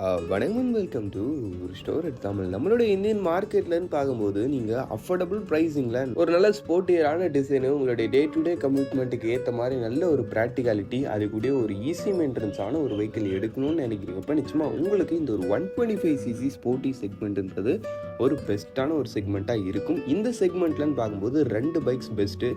வணக்கம், welcome to ஒரு store at Tamil. நம்மளோட இந்தியன் மார்க்கெட்லன்னு பார்க்கும்போது நீங்கள் அஃபோர்டபுள் ப்ரைஸிங்கில் ஒரு நல்ல ஸ்போர்ட்டியரான டிசைனு, உங்களுடைய டே டு டே கமிட்மெண்ட்டுக்கு ஏற்ற மாதிரி நல்ல ஒரு ப்ராக்டிகாலிட்டி, அது கூட ஒரு ஈஸி மெயின்டெனன்ஸான ஒரு வெஹிக்கிள் எடுக்கணும்னு நினைக்கிறீங்கப்போ நிச்சயமாக உங்களுக்கு இந்த ஒரு 125cc ஸ்போர்ட்டி செக்மெண்ட்ன்றது ஒரு பெஸ்ட்டான ஒரு செக்மெண்ட்டாக இருக்கும். இந்த செக்மெண்ட்லன்னு பார்க்கும்போது ரெண்டு பைக்ஸ் பெஸ்ட்டு.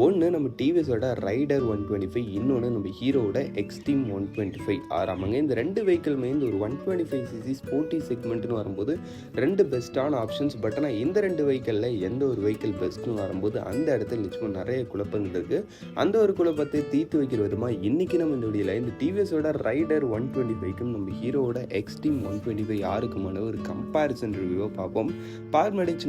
ஒன்று நம்ம டிவிஎஸோட ரைடர் 125, இன்னொன்று நம்ம ஹீரோவோட எக்ஸ்ட்ரீம் 125 ஆறாமங்க. இந்த ரெண்டு வெஹிக்கிளுமே இந்த ஒரு 125cc ஸ்போர்ட்டி செக்மெண்ட்னு வரும்போது ரெண்டு பெஸ்ட்டான ஆப்ஷன்ஸ். பட் ஆனால் இந்த ரெண்டு வெஹிக்கிளில் எந்த ஒரு வெஹிக்கிள் பெஸ்ட்னு வரும்போது அந்த இடத்துல நிச்சயமாக நிறைய குழப்பங்கள் இருக்குது. அந்த ஒரு குழப்பத்தை தீர்த்து வைக்கிற விதமாக இன்றைக்கி நம்ம இந்த வீடியோவில் இந்த டிவிஎஸோட ரைடர் 125க்கும் நம்ம ஹீரோவோட எக்ஸ்ட்ரீம் 125 யாருக்குமான ஒரு கம்பேரிசன் ரிவ்யூவை பார்ப்போம். பார்மடிச்சு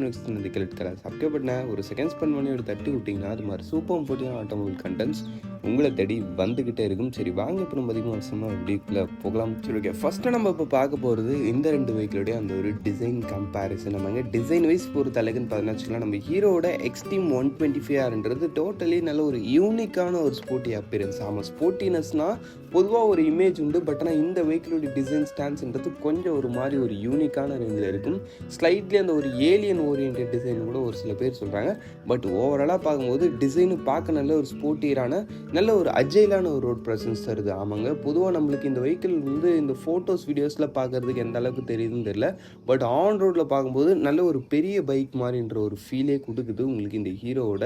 கலர் சப்ஸ்கிரைப் பண்ண ஒரு செகண்ட் ஸ்பெண்ட் பண்ணி ஒரு தட்டி விட்டிங்கன்னா அது மாதிரி சூப்பர் இம்பார்ட்டன்ட் ஆட்டோமொபைல் கண்டென்ட்ஸ் உங்களை தேடி வந்துக்கிட்டே இருக்கும். சரி வாங்க இப்போ நம்ம அதிகமாக வருஷமாக எப்படிக்குள்ளே போகலாம். சரி ஓகே, ஃபஸ்ட்டு நம்ம இப்போ பார்க்க போகிறது இந்த ரெண்டு வெஹிக்கிளுடைய அந்த ஒரு டிசைன் கம்பேரிசன். நம்ம டிசைன் வைஸ் பொறுத்த அளவுன்னு பார்த்தீங்கன்னா நம்ம ஹீரோட எக்ஸ்ட்ரீம் 125Rன்றது டோட்டலி நல்ல ஒரு யூனிக்கான ஒரு ஸ்போர்ட்டி அப்பியரன்ஸ். ஆமாம், ஸ்போர்ட்டினஸ்னால் பொதுவாக ஒரு இமேஜ் உண்டு. பட் ஆனால் இந்த வெஹிக்கிளுடைய டிசைன் ஸ்டாண்ட்ஸ்ன்றது கொஞ்சம் ஒரு மாதிரி ஒரு யூனிக்கான ரேஞ்சில் இருக்கும். ஸ்லைட்லி அந்த ஒரு ஏலியன் ஓரியன்ட் டிசைன் கூட ஒரு சில பேர் சொல்கிறாங்க. பட் ஓவராலாக பார்க்கும்போது டிசைனு பார்க்க நல்ல ஒரு ஸ்போர்ட்டியரான நல்ல ஒரு அஜைலான ஒரு ரோட் ப்ரெசன்ஸ் தருது. ஆமாங்க, பொதுவாக நம்மளுக்கு இந்த வெஹிக்கிள் இந்த ஃபோட்டோஸ் வீடியோஸில் பார்க்குறதுக்கு எந்த அளவுக்கு தெரியுதுன்னு தெரியல. பட் ஆன் ரோட்டில் பார்க்கும்போது நல்ல ஒரு பெரிய பைக் மாதிரின்ற ஒரு ஃபீலே கொடுக்குது உங்களுக்கு இந்த ஹீரோவோட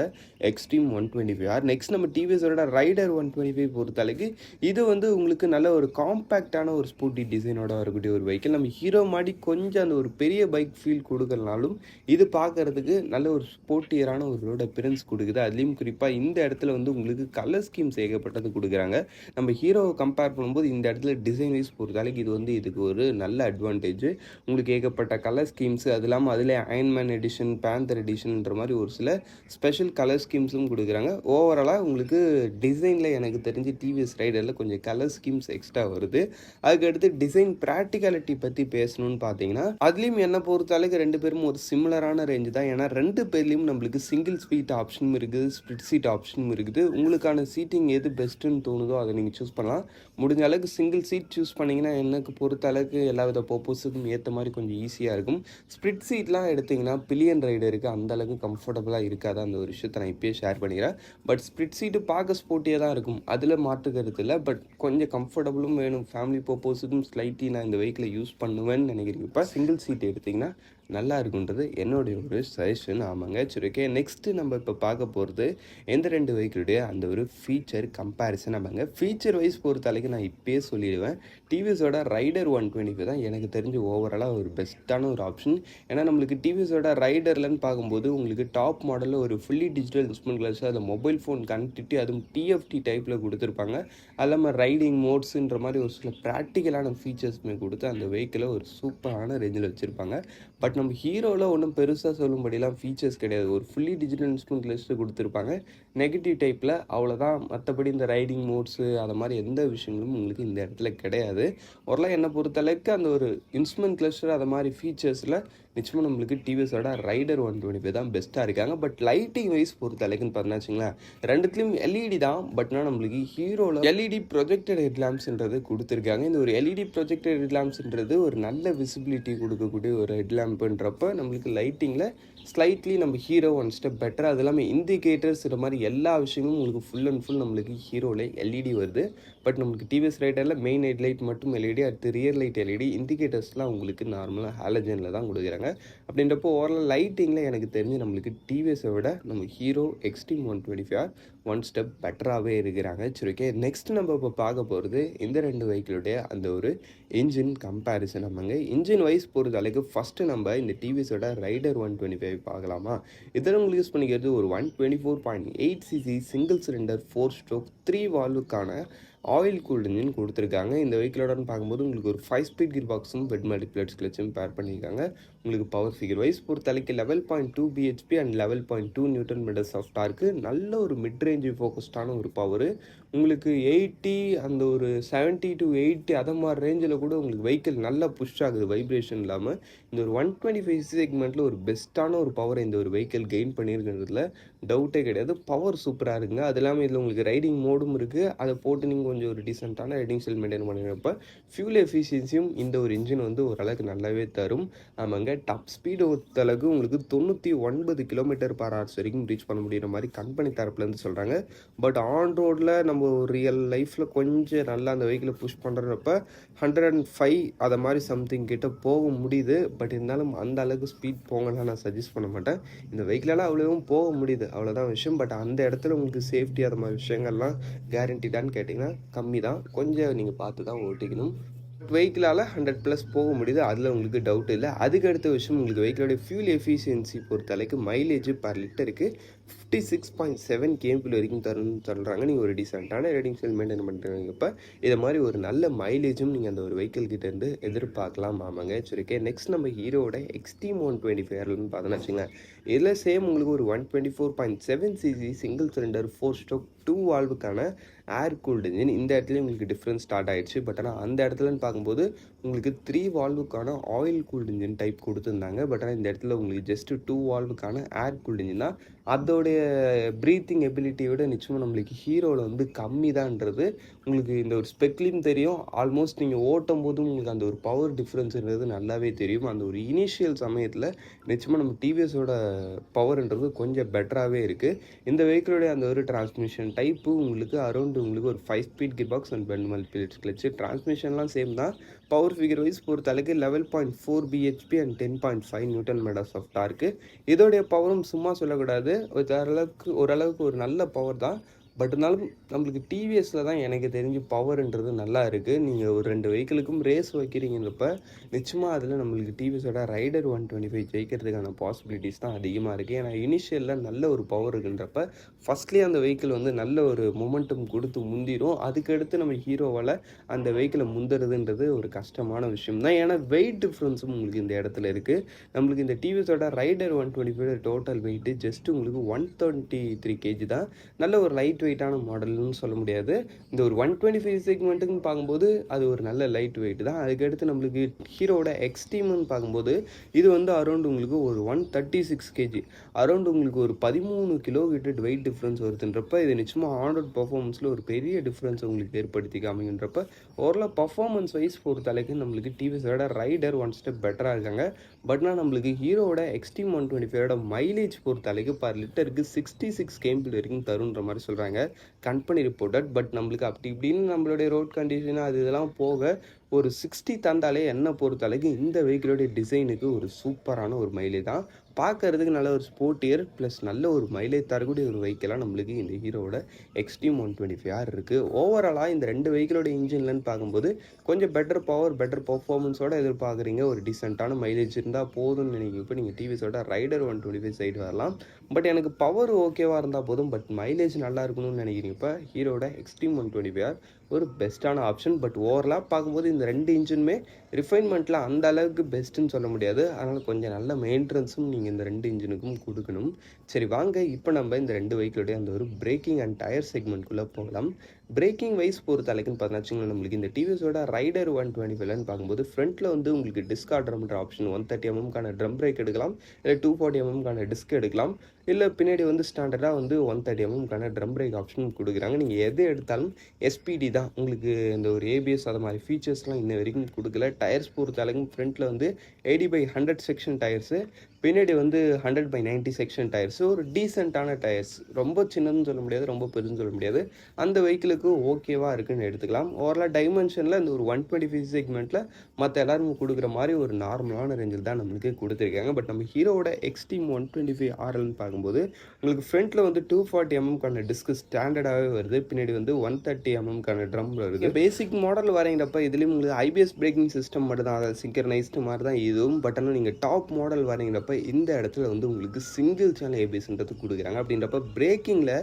எக்ஸ்ட்ரீம் 125R. நெக்ஸ்ட் நம்ம டிவிஎஸோட ரைடர் 125 பொறுத்தளவுக்கு இது உங்களுக்கு நல்ல ஒரு காம்பேக்டான ஒரு ஸ்போர்ட்டி டிசைனோட வரக்கூடிய ஒரு வெஹிக்கிள். நம்ம ஹீரோ மாதிரி கொஞ்சம் அந்த ஒரு பெரிய பைக் ஃபீல் கொடுக்கலனாலும் இது பார்க்கறதுக்கு நல்ல ஒரு ஸ்போர்ட்டியரான ஒரு ரோட் அப்பியரன்ஸ் கொடுக்குது. அதுலேயும் குறிப்பாக இந்த இடத்துல உங்களுக்கு கலர் ஸ்கீம்ஸ் ஏகப்பட்டது கொடுக்குறாங்க. நம்ம ஹீரோவை கம்பேர் பண்ணும்போது இந்த இடத்துல டிசைன் வைஸ் பொறுத்தளவுக்கு இதுக்கு ஒரு நல்ல அட்வான்டேஜ். உங்களுக்கு ஏகப்பட்ட கலர் ஸ்கீம்ஸ், அது இல்லாமல் அதில் அயன்மேன் எடிஷன், பேந்தர் எடிஷன்ன்ற மாதிரி ஒரு சில ஸ்பெஷல் கலர் ஸ்கீம்ஸும் கொடுக்குறாங்க. ஓவராலாக உங்களுக்கு டிசைனில் எனக்கு தெரிஞ்சு டிவிஎஸ் ரைடரில் கொஞ்சம் கலர் ஸ்கீம்ஸ் எக்ஸ்ட்ரா வருது. அதுக்கடுத்து டிசைன் ப்ராக்டிகாலிட்டி பற்றி பேசணும்னு பார்த்தீங்கன்னா அதுலேயும் என்னை பொறுத்தளவுக்கு ரெண்டு பேரும் ஒரு சிமிலரான ரேஞ்சு தான். ஏன்னா ரெண்டு பேர்லேயும் நம்மளுக்கு சிங்கிள் ஸ்பீட் ஆப்ஷனும் இருக்குது, ஸ்ப்ளிட் சீட் ஆப்ஷனும் இருக்குது. உங்களுக்கான சீட்டிங் எது பெஸ்ட்டுன்னு தோணுதோ அதை நீங்கள் சூஸ் பண்ணலாம். முடிஞ்ச அளவுக்கு சிங்கிள் சீட் சூஸ் பண்ணிங்கன்னா எனக்கு பொறுத்த அளவுக்கு எல்லா வித பர்பஸுக்கும் ஏற்ற மாதிரி கொஞ்சம் ஈஸியாக இருக்கும். ஸ்ப்ளிட் சீட்லாம் எடுத்திங்கன்னா பில்லியன் ரைடருக்கு அந்த அளவுக்கு கம்ஃபர்டபுளாக இருக்காது. அந்த ஒரு விஷயத்தை நான் இப்போயே ஷேர் பண்ணிக்கிறேன். பட் ஸ்ப்ளிட் சீட்டு பார்க்க ஸ்போர்ட்டியாக தான் இருக்கும், அதில் மாற்றுக்கிறது இல்லை. பட் கொஞ்சம் கம்ஃபர்டபுளும் வேணும். ஃபேமிலி பர்பஸுக்கும் ஸ்லைட்லி நான் இந்த வெஹிக்கிளை யூஸ் பண்ணுவேன்னு நினைக்கிறேன். இப்போ சிங்கிள் சீட் எடுத்திங்கன்னா நல்லா இருக்குன்றது என்னுடைய ஒரு சஜஷன். ஆமாங்க, சரி ஓகே. நெக்ஸ்ட்டு நம்ம இப்போ பார்க்க போகிறது எந்த ரெண்டு வெஹிக்கிளுடைய அந்த ஒரு ஃபீச்சர் கம்பேரிசன். ஆமாங்க, ஃபீச்சர் வைஸ் பொறுத்தளவுக்கு நான் இப்போயே சொல்லிடுவேன், டிவிஎஸோட ரைடர் 125 தான் எனக்கு தெரிஞ்சு ஓவராலாக ஒரு பெஸ்ட்டான ஒரு ஆப்ஷன். ஏன்னா நம்மளுக்கு டிவிஎஸோட ரைடர்லன்னு பார்க்கும்போது உங்களுக்கு டாப் மாடலில் ஒரு ஃபுல்லி டிஜிட்டல் இன்ஸ்ட்ருமெண்ட் கிளாஸ், அதில் மொபைல் ஃபோன் கனெக்டிவிட்டி, அதுவும் டிஎஃப்டி டைப்பில் கொடுத்துருப்பாங்க. அது இல்லாமல் ரைடிங் மோட்ஸுன்ற மாதிரி ஒரு சில ப்ராக்டிக்கலான ஃபீச்சர்ஸுமே கொடுத்து அந்த வெஹிக்கிளை ஒரு சூப்பரான ரேஞ்சில் வச்சுருப்பாங்க. பட் நம்ம ஹீரோவில் ஒன்றும் பெருசாக சொல்லும்படிலாம் ஃபீச்சர்ஸ் கிடையாது. ஒரு ஃபுல்லி டிஜிட்டல் இன்ஸ்ட்ருமெண்ட் லிஸ்ட்டு கொடுத்துருப்பாங்க, நெகட்டிவ் டைப்பில், அவ்வளோதான். மற்றபடி இந்த ரைடிங் மோட்ஸு அது மாதிரி எந்த விஷயங்களும் உங்களுக்கு இந்த இடத்துல கிடையாது. ஓரளவு என்னை பொறுத்தளவுக்கு அந்த ஒரு இன்ஸ்ட்ருமெண்ட் கிளஸ்டர் அது மாதிரி ஃபீச்சர்ஸில் நிச்சயமாக நம்மளுக்கு டிவிஎஸோட ரைடர் 125 தான் பெஸ்ட்டாக இருக்காங்க. பட் லைட்டிங் வைஸ் பொறுத்தளவுக்குன்னு பார்த்தீங்கன்னா ரெண்டுத்துலேயும் எல்இடி தான். பட்னா நம்மளுக்கு ஹீரோவில் எல்இடி ப்ரொஜெக்டட் ஹெட்லாம்ப்ஸ்ன்றது கொடுத்துருக்காங்க. இந்த ஒரு எல்இடி ப்ரொஜெக்டட் ஹெட்லாம்ப்ஸ்ன்றது ஒரு நல்ல விசிபிலிட்டி கொடுக்கக்கூடிய ஒரு ஹெட்லாம்ப்புன்றப்ப நம்மளுக்கு லைட்டிங்கில் ஸ்லைட்லி நம்ம ஹீரோ ஒன் ஸ்டெப் பெட்டர். அது இல்லாமல் இண்டிகேட்டர்ஸ் இது மாதிரி எல்லா விஷயமும் உங்களுக்கு ஃபுல் அண்ட் ஃபுல் நம்மளுக்கு ஹீரோவில் எல்இடி வருது. பட் நம்மளுக்கு டிவிஎஸ் ரைடரில் மெயின் ஹெட்லைட் மட்டும் எல்இடி, அடுத்து ரியர் லைட் எல்இடி, இண்டிகேட்டர்ஸ்லாம் உங்களுக்கு நார்மலாக ஹாலஜனில் தான் கொடுக்குறாங்க. அப்படின்றப்போ ஓவரால் லைட்டிங்கில் எனக்கு தெரிஞ்சு நம்மளுக்கு டிவிஎஸை விட நம்ம Hero Xtreme 125R one step பெட்டராகவே இருக்கிறாங்க. சரி ஓகே, நெக்ஸ்ட் நம்ம இப்போ பார்க்க போகிறது இந்த ரெண்டு வெஹிக்கிளுடைய அந்த ஒரு இன்ஜின் கம்பேரிசன். நம்மங்க இன்ஜின் வைஸ் பொறுத்த அளவுக்கு ஃபஸ்ட்டு நம்ம இந்த டிவிஎஸோட ரைடர் 125 பார்க்கலாமா. இதில் உங்களுக்கு யூஸ் பண்ணிக்கிறது ஒரு 124.8cc சிங்கிள் சிலிண்டர் 4 ஸ்ட்ரோக் 3 வால்வுக்கான ஆயில் கூல்டு இன்ஜின் கொடுத்துருக்காங்க. இந்த வெஹிக்கிளோடன்னு பார்க்கும்போது உங்களுக்கு ஒரு 5 ஸ்பீட் கியர் பாக்ஸும் பெட் மல்டிப்ளேட்ஸ் கிளச்சும் பேர் பண்ணியிருக்காங்க. உங்களுக்கு பவர் ஃபிகர் வைஸ் பொறுத்தளவுக்கு 11.2 BHP and 11.2 newton metres of torque. நல்ல ஒரு மிட் ரேஞ்சு ஃபோக்கஸ்டான ஒரு பவர். உங்களுக்கு 80 அந்த ஒரு 70 to 80 அதை மாதிரி ரேஞ்சில் கூட உங்களுக்கு வெஹிக்கிள் நல்லா புஷ் ஆகுது வைப்ரேஷன் இல்லாமல். இந்த ஒரு 125 செக்மெண்ட்டில் ஒரு பெஸ்ட்டான ஒரு பவரை இந்த ஒரு வெஹிக்கிள் கெயின் பண்ணியிருக்கிறதுல டவுட்டே கிடையாது. பவர் சூப்பராக இருக்குங்க. அது இல்லாமல் இதில் உங்களுக்கு ரைடிங் மோடும் இருக்குது. அதை போட்டு நீங்கள் கொஞ்சம் ஒரு டீசெண்டான ரைடிங் ஸ்டைல் மெயின்டைன் பண்ணுறப்ப ஃபியூல் எஃபிஷியன்சியும் இந்த ஒரு இன்ஜின் வந்து ஓரளவுக்கு நல்லாவே தரும். ஆமாங்க, டாப் ஸ்பீடு ஒருத்தளவுக்கு உங்களுக்கு 99 km/h வரைக்கும் ரீச் பண்ண முடிகிற மாதிரி கம்பெனி தரப்புலேருந்து சொல்கிறாங்க. பட் ஆன் ரோடில் நம்ம ரியல் லைஃப்பில் கொஞ்சம் நல்லா அந்த வெஹிக்கிளை புஷ் பண்ணுறப்ப 105 அதை மாதிரி சம்திங் கிட்ட போக முடியுது. பட் இருந்தாலும் அந்த அளவுக்கு ஸ்பீட் போங்கலாம் நான் சஜஸ்ட் பண்ண மாட்டேன். இந்த வெஹிக்கிளால் அவ்வளோவும் போக முடியுது, அவ்வளோதான் விஷயம். பட் அந்த இடத்துல உங்களுக்கு சேஃப்டி அது மாதிரி விஷயங்கள்லாம் கேரண்டிடான்னு கேட்டிங்கன்னா கம்மி தான். கொஞ்சம் நீங்கள் பார்த்து தான் ஓட்டிக்கணும். வெஹிக்கிளால் 100+ போக முடியுது, அதில் உங்களுக்கு டவுட் இல்லை. அதுக்கு அடுத்த விஷயம் உங்களுக்கு வெஹிக்கிளோட ஃபியூல் எஃபிஷியன்சி பொறுத்தளவுக்கு மைலேஜ் பர் லிட்டருக்கு 56.7 km வரைக்கும் தரும்னு சொல்கிறாங்க. நீங்கள் ஒரு டீசெண்டான ரைடிங் ஸ்டைல் மெயின்டைன் பண்ணுறீங்கப்போ இதை மாதிரி ஒரு நல்ல மைலேஜும் நீங்கள் அந்த ஒரு வெஹிக்கிள் கிட்டேருந்து எதிர்பார்க்கலாம். ஆமாங்க, சரி. நெக்ஸ்ட் நம்ம ஹீரோட எக்ஸ்ட்ரீம் 125 பார்த்தோன்னா வச்சுங்க. இதில் சேம் உங்களுக்கு ஒரு 124.7 cc சிங்கிள் சிலிண்டர் 4-stroke 2 வால்வுக்கான ஏர் கூல்டு இன்ஜின் இந்த இடத்துல உங்களுக்கு டிஃப்ரென்ஸ் ஸ்டார்ட் ஆகிடுச்சு. பட் ஆனால் அந்த இடத்துலன்னு பார்க்கும்போது உங்களுக்கு 3 வால்வுக்கான ஆயில் கூல்டு இன்ஜின் டைப் கொடுத்துருந்தாங்க. பட் ஆனால் இந்த இடத்துல உங்களுக்கு ஜஸ்ட்டு 2 வால்வுக்கான ஏர் கூல்டு இன்ஜின் தான். அதோடைய ப்ரீத்திங் எபிலிட்டியோட நிச்சயமாக நம்மளுக்கு ஹீரோவில் வந்து கம்மி தான்ன்றது உங்களுக்கு இந்த ஒரு ஸ்பெக்லையும் தெரியும். ஆல்மோஸ்ட் நீங்கள் ஓட்டும் போதும் உங்களுக்கு அந்த ஒரு பவர் டிஃப்ரென்ஸுன்றது நல்லாவே தெரியும். அந்த ஒரு இனிஷியல் சமயத்தில் நிச்சயமாக நம்ம டிவிஎஸோட பவர்ன்றது கொஞ்சம் பெட்டராகவே இருக்குது. இந்த வெஹிக்கிளோடைய அந்த ஒரு டிரான்ஸ்மிஷன் டைப்பு உங்களுக்கு அரௌண்ட் உங்களுக்கு ஒரு 5 speed gear box and bent plates clutch. டிரான்ஸ்மிஷன்லாம் சேம் தான். பவர் ஃபிகர் வைஸ் பொறுத்தளவுக்கு 11.4 BHP and 10.5 newton metres of torque. இதோடைய பவரும் சும்மா சொல்லக்கூடாது, ஓரளவுக்கு ஒரு நல்ல பவர் தான். பட் இருந்தாலும் நம்மளுக்கு டிவிஎஸில் தான் எனக்கு தெரிஞ்சு பவர்ன்றது நல்லா இருக்குது. நீங்கள் ஒரு 2 வெஹிக்கிளுக்கும் ரேஸ் வைக்கிறீங்கன்றப்ப நிச்சயமாக அதில் நம்மளுக்கு டிவிஎஸோட ரைடர் 125 ஜெயிக்கிறதுக்கான பாசிபிலிட்டிஸ் தான் அதிகமாக இருக்குது. ஏன்னா இனிஷியலில் நல்ல ஒரு பவர் இருக்குன்றப்ப ஃபஸ்ட்லேயே அந்த வெஹிக்கிள் வந்து நல்ல ஒரு மொமெண்டம் கொடுத்து முந்திரும். அதுக்கடுத்து நம்ம ஹீரோவால் அந்த வெஹிக்கிளை முந்துறதுன்றது ஒரு கஷ்டமான விஷயம் தான். ஏன்னா வெயிட் டிஃப்ரென்ஸும் உங்களுக்கு இந்த இடத்துல இருக்குது. நம்மளுக்கு இந்த டிவிஎஸோட ரைடர் 125 டோட்டல் வெயிட்டு ஜஸ்ட் உங்களுக்கு 133 kg தான். நல்ல ஒரு லைட் வெயிட்டான மாடல்னு சொல்ல முடியாது. இந்த ஒரு 125 செக்மெண்ட்டுன்னு பார்க்கும்போது அது ஒரு நல்ல லைட் வெயிட் தான். அதுக்கடுத்து நம்மளுக்கு ஹீரோட எக்ஸ்ட்ரீம்னு பார்க்கும்போது இது வந்து அரௌண்ட் உங்களுக்கு ஒரு 136 kg, அரௌண்ட் உங்களுக்கு ஒரு 13 கிலோ கிட்ட வெயிட் டிஃப்ரென்ஸ் வருதுன்றப்ப இது நிச்சயமாக ஆன்-ரோட் பர்ஃபார்மன்ஸில் ஒரு பெரிய டிஃப்ரென்ஸ் உங்களுக்கு ஏற்படுத்தி காமிங்கன்றப்ப ஓரளவு பர்ஃபார்மன்ஸ் வைஸ் பொறுத்தளவுக்கு நம்மளுக்கு டிவிஎஸோட ரைடர் 1 ஸ்டெப் பெட்டராக இருக்காங்க. பட்னா நம்மளுக்கு ஹீரோட எக்ஸ்ட்ரீம் 125 மைலேஜ் பொறுத்தளவுக்கு பர் லிட்டருக்கு 66 km வரைக்கும் தருன்ற மாதிரி சொல்கிறாங்க கம்பெனி ரிப்போர்ட்டட். பட் நம்மளுக்கு அப்படி இப்படின்னு நம்மளுடைய ரோட் கண்டிஷன் அது இதெல்லாம் போக ஒரு 60 தாண்டாலே என்ன பொறுத்தளவுக்கு இந்த வெஹிக்கிளோடைய டிசைனுக்கு ஒரு சூப்பரான ஒரு மைலேஜ் தான். பார்க்கறதுக்கு நல்ல ஒரு ஸ்போர்ட்டியர் ப்ளஸ் நல்ல ஒரு மைலேஜ் தரக்கூடிய ஒரு வெஹிக்கிளாக நம்மளுக்கு இந்த ஹீரோட எக்ஸ்ட்ரீம் 125 இருக்குது. ஓவராலாக இந்த 2 வெஹிக்கிளோட இன்ஜின்லன்னு பார்க்கும்போது கொஞ்சம் பெட்டர் பவர் பெட்டர் பர்ஃபார்மன்ஸோடு எதிர்பார்க்குறீங்க. ஒரு டீசெண்டான மைலேஜ் இருந்தால் போதும்னு நினைக்கிறீங்க. இப்போ நீங்கள் டிவிஎஸோட ரைடர் 125 சைடு வரலாம். பட் எனக்கு பவர் ஓகேவாக இருந்தால் போதும், பட் மைலேஜ் நல்லா இருக்கணும்னு நினைக்கிறீங்க. இப்போ ஹீரோட எக்ஸ்ட்ரீம் 125 ஒரு பெஸ்ட்டான ஆப்ஷன். பட் ஓவரலாக பார்க்கும்போது இந்த 2 இன்ஜினுமே ரிஃபைன்மெண்ட்டில் அந்த அளவுக்கு பெஸ்ட்டுன்னு சொல்ல முடியாது. அதனால் கொஞ்சம் நல்ல மெயின்டெனன்ஸும் நீங்கள் இந்த 2 இன்ஜினுக்கும் கொடுக்கணும். சரி வாங்க, இப்போ நம்ம இந்த 2 வெஹிக்கிளுடைய அந்த ஒரு பிரேக்கிங் அண்ட் டயர் செக்மெண்ட்குள்ளே போகலாம். பிரேக்கிங் வைஸ் பொறுத்தளவுக்குன்னு பார்த்தீங்கன்னா நம்மளுக்கு இந்த டிவிஎஸோட ரைடர் 125 பார்க்கும்போது ஃப்ரண்ட்டில் வந்து உங்களுக்கு டிஸ்க் ஆர்டர்ன்ற ஆப்ஷன் 130 mm ட்ரம் பிரேக் எடுக்கலாம், இல்லை 240 mm டிஸ்க் எடுக்கலாம், இல்லை பின்னாடி வந்து ஸ்டாண்டர்டாக வந்து 130 mm ட்ரம் பிரேக் ஆப்ஷன் கொடுக்குறாங்க. நீங்கள் எது எடுத்தாலும் எஸ்பிடி தான். உங்களுக்கு இந்த ஒரு ஏபிஎஸ் அது மாதிரி ஃபீச்சர்ஸ்லாம் இன்ன வரைக்கும் கொடுக்கல. டயர்ஸ் பொறுத்தளவுக்கு ஃப்ரண்ட்டில் வந்து 80/100 செக்ஷன் டயர்ஸு, பின்னாடி வந்து 100/90 செக்ஷன் டயர்ஸு. ஒரு டீசெண்டான டயர்ஸ், ரொம்ப சின்னதுன்னு சொல்ல முடியாது, ரொம்ப பெருசுன்னு சொல்ல முடியாது. அந்த வெஹிக்கிளுக்கு ஓகேவாக இருக்குன்னு எடுத்துக்கலாம். ஓவரலாக டைமென்ஷனில் இந்த ஒரு 125 செக்மெண்ட்டில் மற்ற எல்லாரும் கொடுக்குற மாதிரி ஒரு நார்மலான ரேஞ்சில் தான் நம்மளுக்கு கொடுத்துருக்காங்க. பட் நம்ம ஹீரோட எக்ஸ்ட்ரீம் 125 RLன்னு பார்க்கும்போது உங்களுக்கு ஃப்ரண்ட்டில் வந்து 240 mm டிஸ்க் ஸ்டாண்டர்டாகவே வருது, பின்னாடி வந்து 130 mm ட்ரம் வருது. பேசிக் மாடல் வரீங்கப்ப இதுலேயும் உங்களுக்கு ஐபிஎஸ் பிரேக்கிங் சிஸ்டம் மட்டும் தான், அதை சிங்கர்னைஸ்டு மாதிரி தான் இதுவும். பட் ஆனால் நீங்கள் டாப் மாடல் வரீங்கப்ப அப்படின்றப்ப இந்த இடத்துல வந்து உங்களுக்கு சிங்கிள் சேனல் ஏபிஎஸ்ன்றது கொடுக்குறாங்க. அப்படின்றப்ப பிரேக்கிங்கில்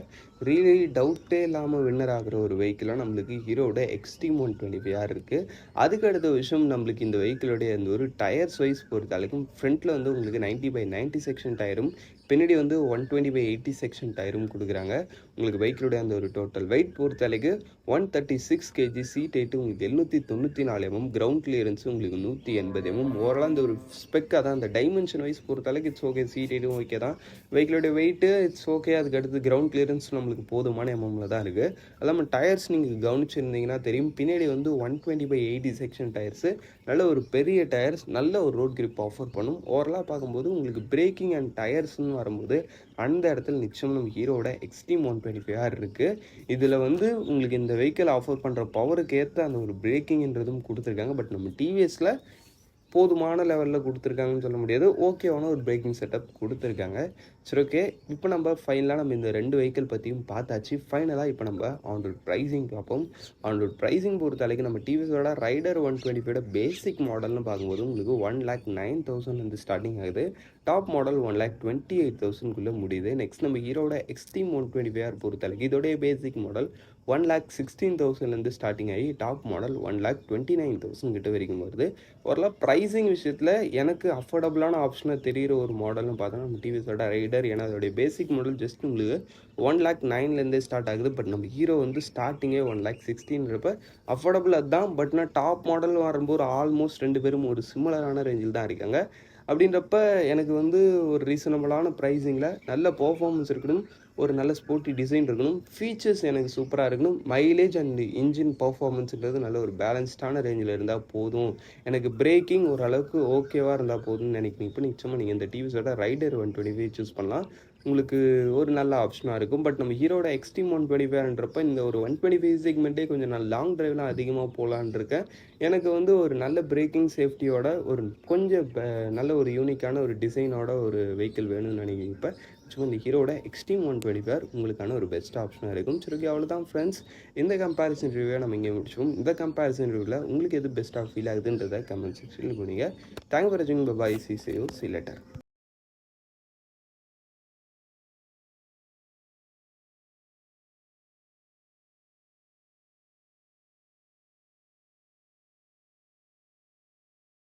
ரியலி டவுட்டே இல்லாமல் வின்னர் ஆகிற ஒரு வெஹிக்கிளாக நம்மளுக்கு ஹீரோட எக்ஸ்ட்ரீம் 125R இருக்குது. அதுக்கு அடுத்த விஷயம் நம்மளுக்கு இந்த வெஹிக்கிளோடைய அந்த ஒரு டயர்ஸ் வைஸ் பொறுத்த வரைக்கும் ஃப்ரண்ட்டில் வந்து உங்களுக்கு 90/90 செக்ஷன் டயரும், பின்னாடி வந்து 120/80 செக்ஷன் டயரும் கொடுக்குறாங்க. உங்களுக்கு வெஹிக்கிளோடைய அந்த ஒரு டோட்டல் வெயிட் பொறுத்த அளவுக்கு 136 kg, சீட் ஹைட்டு உங்களுக்கு 794 mm, கிரவுண்ட் கிளியரன்ஸ் உங்களுக்கு 180 mm. ஓவரால் அந்த ஒரு ஸ்பெக்காக தான் அந்த டைமென்ஷன் வைஸ் பொறுத்த அளவுக்கு இட்ஸ் ஓகே. சீட் ஹைட்டும் ஓகே தான். வெஹிக்கிளோடைய வெயிட்டு இட்ஸ் ஓகே. அதுக்கு அடுத்து கிரவுண்ட் கிளியரன்ஸ் நம்மளுக்கு போதுமான எம்எம்ல தான் இருக்குது. அது இல்லாமல் டயர்ஸ் நீங்கள் கவனிச்சிருந்தீங்கன்னா தெரியும், பின்னாடி வந்து 120/80 செக்ஷன் டயர்ஸு, நல்ல ஒரு பெரிய டயர்ஸ், நல்ல ஒரு ரோட் கிரிப் ஆஃபர் பண்ணும். ஓவராலாக பார்க்கும்போது உங்களுக்கு பிரேக்கிங் அண்ட் டயர்ஸ்ன்னு வரும்போது அந்த இடத்துல நிச்சயம் நம்ம ஹீரோட எக்ஸ்ட்ரீம் 125R இருக்குது. இதில் வந்து உங்களுக்கு இந்த வெஹிக்கிள் ஆஃபர் பண்ணுற பவருக்கு ஏற்ற அந்த ஒரு பிரேக்கிங்ன்றதும் கொடுத்துருக்காங்க. பட் நம்ம டிவிஎஸில் போதுமான லெவலில் கொடுத்துருக்காங்கன்னு சொல்ல முடியாது. ஓகேவான ஒரு பிரேக்கிங் செட்டப் கொடுத்துருக்காங்க. சரி, ஓகே. இப்போ நம்ம ஃபைனலாக நம்ம இந்த 2 வெஹிக்கிள் பற்றியும் பார்த்தாச்சு. ஃபைனலாக இப்போ நம்ம ஆன் ரோட் ப்ரைஸிங் பார்ப்போம். ஆன் ரோட் ப்ரைஸிங் பொறுத்த அளவுக்கு நம்ம டிவிஎஸோட ரைடர் 125 பேசிக் மாடல்னு பார்க்கும்போது உங்களுக்கு 1,09,000 ஸ்டார்டிங் ஆகுது. டாப் மாடல் 1,28,000 முடியுது. நெக்ஸ்ட் நம்ம ஹீரோட எக்ஸ்ட்ரீம் 125R பொறுத்த அளவுக்கு இதோடைய பேசிக் மாடல் 1,16,000 ஸ்டார்டிங் ஆகி டாப் மாடல் 1,29,000 வரைக்கும் வருது. ஓரளவு ப்ரைஸிங் விஷயத்தில் எனக்கு அஃபோர்டபுளான ஆப்ஷனாக தெரிகிற ஒரு மாடல்னு பார்த்தோன்னா நம்ம டிவிஎஸோட ரைடர். ஏன்னா அதோடைய பேசிக் மாடல் ஜஸ்ட் உங்களுக்கு 1,09,000 ஸ்டார்ட் ஆகுது. பட் நம்ம ஹீரோ வந்து ஸ்டார்டிங்கே 1,16,000 அஃபோர்டபுள் அதுதான். பட் நான் டாப் மாடல் வரும்போது ஆல்மோஸ்ட் 2 பேரும் ஒரு சிமிலரான ரேஞ்சில் தான் இருக்காங்க. அப்படின்றப்ப எனக்கு வந்து ஒரு ரீசனபிளான ப்ரைஸிங்கில் நல்ல பர்ஃபார்மன்ஸ் இருக்கணும், ஒரு நல்ல ஸ்போர்ட்டி டிசைன் இருக்கணும், ஃபீச்சர்ஸ் எனக்கு சூப்பராக இருக்கணும், மைலேஜ் அண்ட் இன்ஜின் பர்ஃபார்மன்ஸுன்றது நல்ல ஒரு பேலன்ஸ்டான ரேஞ்சில் இருந்தால் போதும், எனக்கு பிரேக்கிங் ஓரளவுக்கு ஓகேவாக இருந்தால் போதும்னு நினைக்கிறீங்க. இப்போ நிச்சயமாக நீங்கள் இந்த டிவிஸோட ரைடர் 125 சூஸ் பண்ணலாம். உங்களுக்கு ஒரு நல்ல ஆப்ஷனாக இருக்கும். பட் நம்ம ஹீரோட எக்ஸ்ட்ரீம் 125ன்றப்ப இந்த ஒரு 125 செக்மெண்ட்டே கொஞ்சம் நான் லாங் டிரைவ்லாம் அதிகமாக போகலான் இருக்கேன். எனக்கு வந்து ஒரு நல்ல பிரேக்கிங் சேஃப்டியோட ஒரு கொஞ்சம் நல்ல ஒரு யூனிக்கான ஒரு டிசைனோட ஒரு வெஹிக்கிள் வேணும்னு நினைக்கிறேன். இப்போ சும்மா இந்த ஹீரோட எக்ஸ்ட்ரீம் 125 உங்களுக்கான ஒரு பெஸ்ட் ஆப்ஷனாக இருக்கும். சரி, அவ்வளோதான் ஃப்ரெண்ட்ஸ். இந்த கம்பேரிசன் ரிவ்யூவை நம்ம இங்கே முடிச்சோம். இந்த கம்பேரிசன் ரிவ்யூவில் உங்களுக்கு எது பெஸ்ட்டாக ஃபீல் ஆகுதுன்றதை கமெண்ட் செக்ஷனில் கொடுங்க. தேங்க் ஃபார் வாட்சிங். Bye. See you. See later.